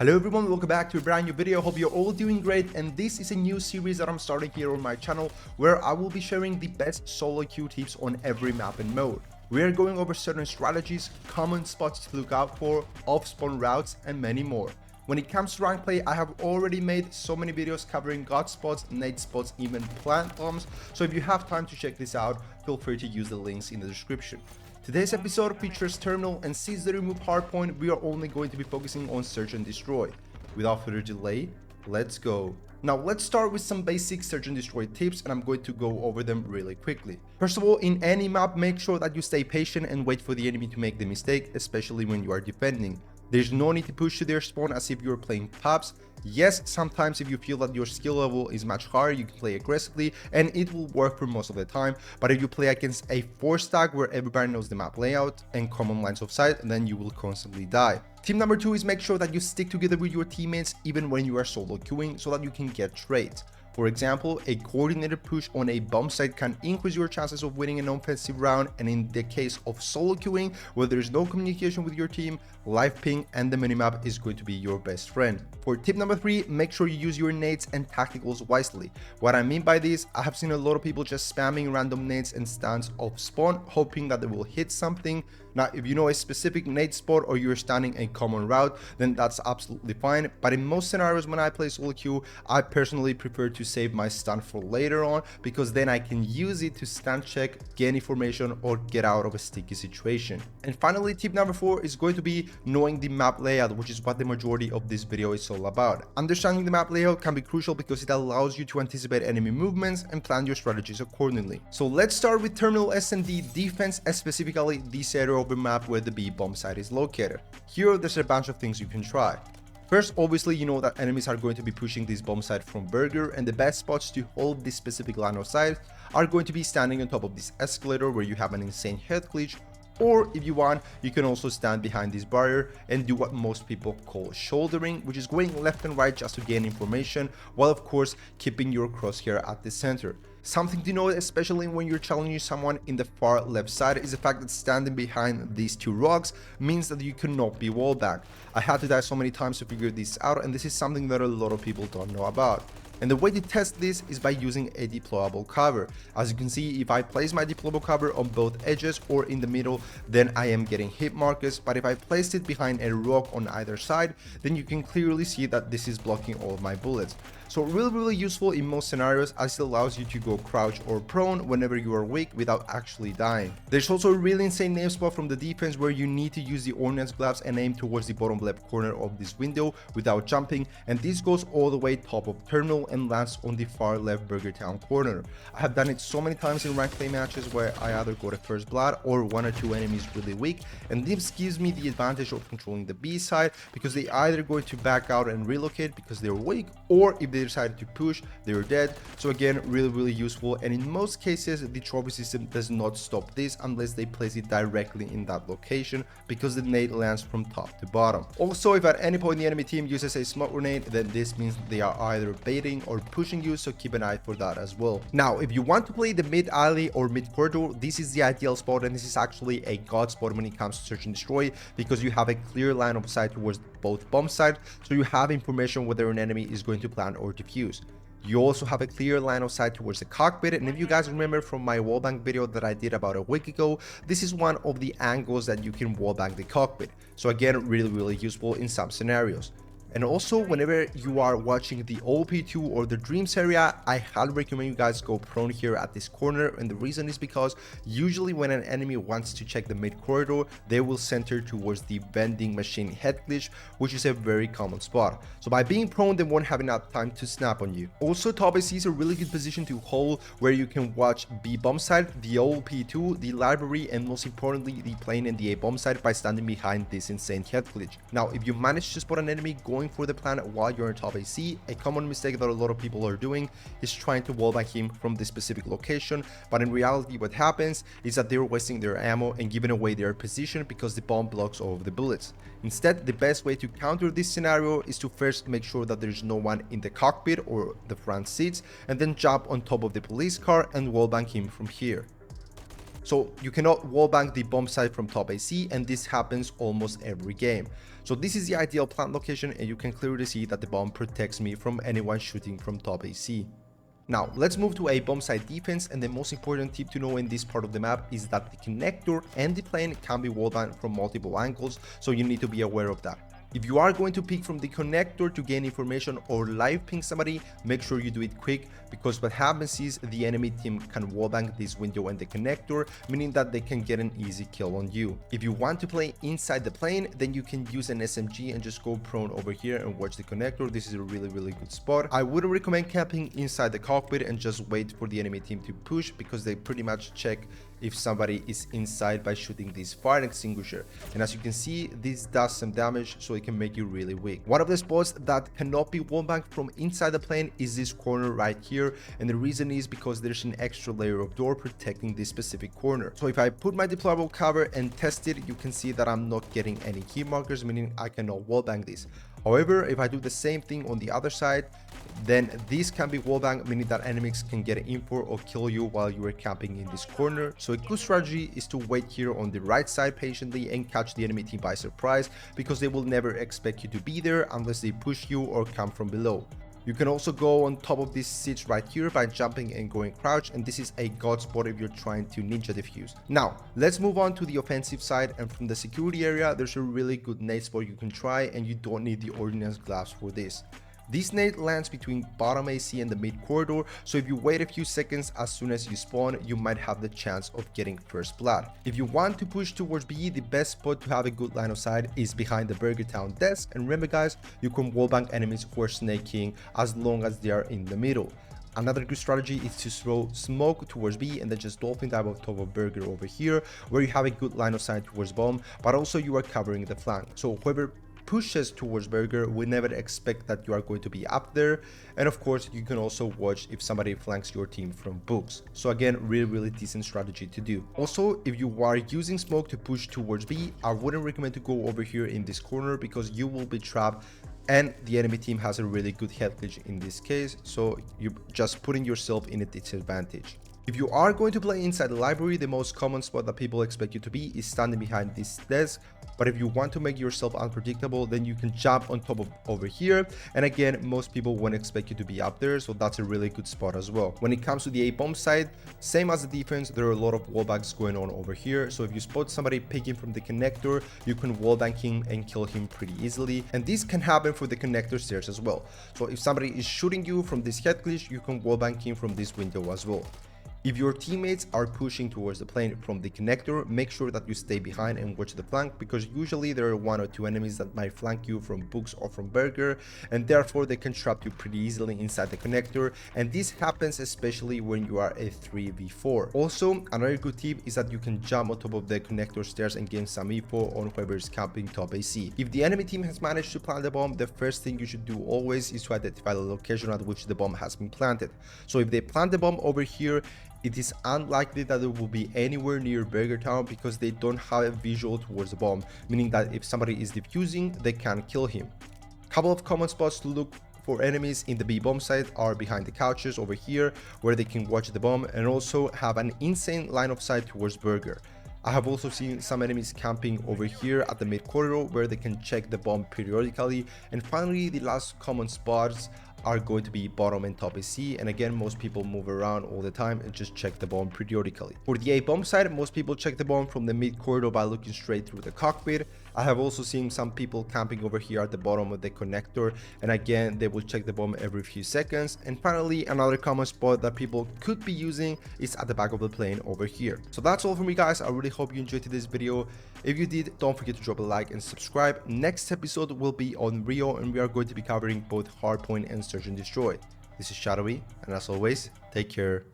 Hello everyone, welcome back to a brand new video. Hope you're all doing great, and this is a new series that I'm starting here on my channel where I will be sharing the best solo queue tips on every map and mode. We are going over certain strategies, common spots to look out for, off-spawn routes, and many more. When it comes to rank play, I have already made so many videos covering god spots, nade spots, even plant bombs, so if you have time to check this out, feel free to use the links in the description. Today's episode features Terminal, and since the remove hardpoint, we are only going to be focusing on search and destroy. Without further delay, let's go. Now let's start with some basic search and destroy tips, and I'm going to go over them really quickly. First of all, in any map, make sure that you stay patient and wait for the enemy to make the mistake, especially when you are defending. There's no need to push to their spawn as if you're playing pubs. Yes, sometimes if you feel that your skill level is much higher, you can play aggressively and it will work for most of the time. But if you play against a 4-stack where everybody knows the map layout and common lines of sight, then you will constantly die. Tip number 2 is make sure that you stick together with your teammates even when you are solo queuing so that you can get trades. For example, a coordinated push on a bomb site can increase your chances of winning an offensive round, and in the case of solo queuing, where there is no communication with your team, live ping and the minimap is going to be your best friend. For tip number 3, make sure you use your nades and tacticals wisely. What I mean by this, I have seen a lot of people just spamming random nades and stuns off spawn, hoping that they will hit something. Now, if you know a specific nade spot or you're stunning a common route, then that's absolutely fine. But in most scenarios when I play solo queue, I personally prefer to save my stun for later on, because then I can use it to stun check, gain information, or get out of a sticky situation. And finally, tip number 4 is going to be knowing the map layout, which is what the majority of this video is all about. Understanding the map layout can be crucial because it allows you to anticipate enemy movements and plan your strategies accordingly. So let's start with Terminal SMD defense, and specifically this area of the map where the B bomb site is located. Here there's a bunch of things you can try. First, obviously you know that enemies are going to be pushing this bomb site from Burger, and the best spots to hold this specific line of sight are going to be standing on top of this escalator where you have an insane head glitch, or if you want, you can also stand behind this barrier and do what most people call shouldering, which is going left and right just to gain information, while of course keeping your crosshair at the center. Something to note, especially when you're challenging someone in the far left side, is the fact that standing behind these two rocks means that you cannot be wallbanged. I had to die so many times to figure this out, and this is something that a lot of people don't know about. And the way to test this is by using a deployable cover. As you can see, if I place my deployable cover on both edges or in the middle, then I am getting hit markers, but if I placed it behind a rock on either side, then you can clearly see that this is blocking all of my bullets. So really useful in most scenarios, as it allows you to go crouch or prone whenever you are weak without actually dying. There's also a really insane name spot from the defense where you need to use the ordnance gloves and aim towards the bottom left corner of this window without jumping, and this goes all the way top of Terminal and lands on the far left Burger Town corner. I have done it so many times in rank play matches where I either got a first blood or 1 or 2 enemies really weak, and this gives me the advantage of controlling the B side, because they either going to back out and relocate because they're weak, or if they decided to push, they're dead. So again, really useful, and in most cases the trophy system does not stop this unless they place it directly in that location, because the nade lands from top to bottom. Also, if at any point the enemy team uses a smoke grenade, then this means they are either baiting or pushing you, so keep an eye for that as well. Now, if you want to play the mid alley or mid corridor, this is the ideal spot, and this is actually a god spot when it comes to search and destroy, because you have a clear line of sight towards both bomb sites, so you have information whether an enemy is going to plant or defuse. You also have a clear line of sight towards the cockpit, and if you guys remember from my wallbang video that I did about a week ago, this is one of the angles that you can wallbang the cockpit. So again, really useful in some scenarios. And also, whenever you are watching the OP2 or the Dreams area, I highly recommend you guys go prone here at this corner, and the reason is because usually when an enemy wants to check the mid corridor, they will center towards the vending machine head glitch, which is a very common spot. So by being prone, they won't have enough time to snap on you. Also, top AC is a really good position to hold where you can watch B bomb site, the OP2, the library, and most importantly the plane and the A bomb site by standing behind this insane head glitch. Now, if you manage to spot an enemy going for the planet while you're in top AC, a common mistake that a lot of people are doing is trying to wallbang him from this specific location, but in reality what happens is that they're wasting their ammo and giving away their position because the bomb blocks all of the bullets. Instead, the best way to counter this scenario is to first make sure that there's no one in the cockpit or the front seats, and then jump on top of the police car and wallbang him from here. So you cannot wallbang the bomb site from top AC, and this happens almost every game. So this is the ideal plant location, and you can clearly see that the bomb protects me from anyone shooting from top AC. Now, let's move to a bomb site defense, and the most important tip to know in this part of the map is that the connector and the plane can be wallbanged from multiple angles, so you need to be aware of that. If you are going to pick from the connector to gain information or live ping somebody, make sure you do it quick, because what happens is the enemy team can wallbang this window and the connector, meaning that they can get an easy kill on you. If you want to play inside the plane, then you can use an SMG and just go prone over here and watch the connector. This is a really good spot. I wouldn't recommend camping inside the cockpit and just wait for the enemy team to push, because they pretty much check if somebody is inside by shooting this fire extinguisher, and as you can see, this does some damage, so it can make you really weak. One of the spots that cannot be wallbanged from inside the plane is this corner right here, and the reason is because there's an extra layer of door protecting this specific corner. So if I put my deployable cover and test it, you can see that I'm not getting any key markers, meaning I cannot wallbang this. However, if I do the same thing on the other side, then this can be wallbang, meaning that enemies can get info or kill you while you are camping in this corner. So a good strategy is to wait here on the right side patiently and catch the enemy team by surprise, because they will never expect you to be there unless they push you or come from below. You can also go on top of these seats right here by jumping and going crouch, and this is a god spot if you're trying to ninja defuse. Now, let's move on to the offensive side, and from the security area, there's a really good nade spot you can try, and you don't need the ordnance gloves for this. This nade lands between bottom AC and the mid corridor, so if you wait a few seconds as soon as you spawn, you might have the chance of getting first blood. If you want to push towards B, the best spot to have a good line of sight is behind the Burger Town desk, and remember guys, you can wallbang enemies who are snaking as long as they are in the middle. Another good strategy is to throw smoke towards B and then just dolphin dive on top of Burger over here, where you have a good line of sight towards bomb, but also you are covering the flank. So whoever pushes towards Burger, we never expect that you are going to be up there, and of course you can also watch if somebody flanks your team from books. So again, really decent strategy to do. Also, if you are using smoke to push towards B, I wouldn't recommend to go over here in this corner, because you will be trapped and the enemy team has a really good head glitch in this case, so you're just putting yourself in a disadvantage. If you are going to play inside the library, the most common spot that people expect you to be is standing behind this desk. But if you want to make yourself unpredictable, then you can jump on top of over here. And again, most people won't expect you to be up there, so that's a really good spot as well. When it comes to the A-bomb side, same as the defense, there are a lot of wallbangs going on over here. So if you spot somebody picking from the connector, you can wallbang him and kill him pretty easily. And this can happen for the connector stairs as well. So if somebody is shooting you from this head glitch, you can wallbang him from this window as well. If your teammates are pushing towards the plane from the connector, make sure that you stay behind and watch the flank, because usually there are 1 or 2 enemies that might flank you from books or from Burger, and therefore they can trap you pretty easily inside the connector, and this happens especially when you are a 3v4. Also, another good tip is that you can jump on top of the connector stairs and gain some info on whoever is camping top AC. If the enemy team has managed to plant the bomb, the first thing you should do always is to identify the location at which the bomb has been planted. So if they plant the bomb over here, it is unlikely that it will be anywhere near Burger Town, because they don't have a visual towards the bomb, meaning that if somebody is defusing, they can kill him. Couple of common spots to look for enemies in the B bomb site are behind the couches over here, where they can watch the bomb and also have an insane line of sight towards Burger. I have also seen some enemies camping over here at the mid corridor, where they can check the bomb periodically. And finally, the last common spots are going to be bottom and top AC, and again, most people move around all the time and just check the bomb periodically. For the A bomb side, most people check the bomb from the mid corridor by looking straight through the cockpit. I have also seen some people camping over here at the bottom of the connector, and again, they will check the bomb every few seconds. And finally, another common spot that people could be using is at the back of the plane over here. So that's all from me guys. I really hope you enjoyed today's video. If you did, don't forget to drop a like and subscribe. Next episode will be on Rio, and we are going to be covering both Hardpoint and Search and Destroy. This is Shadowiiy, and as always, take care.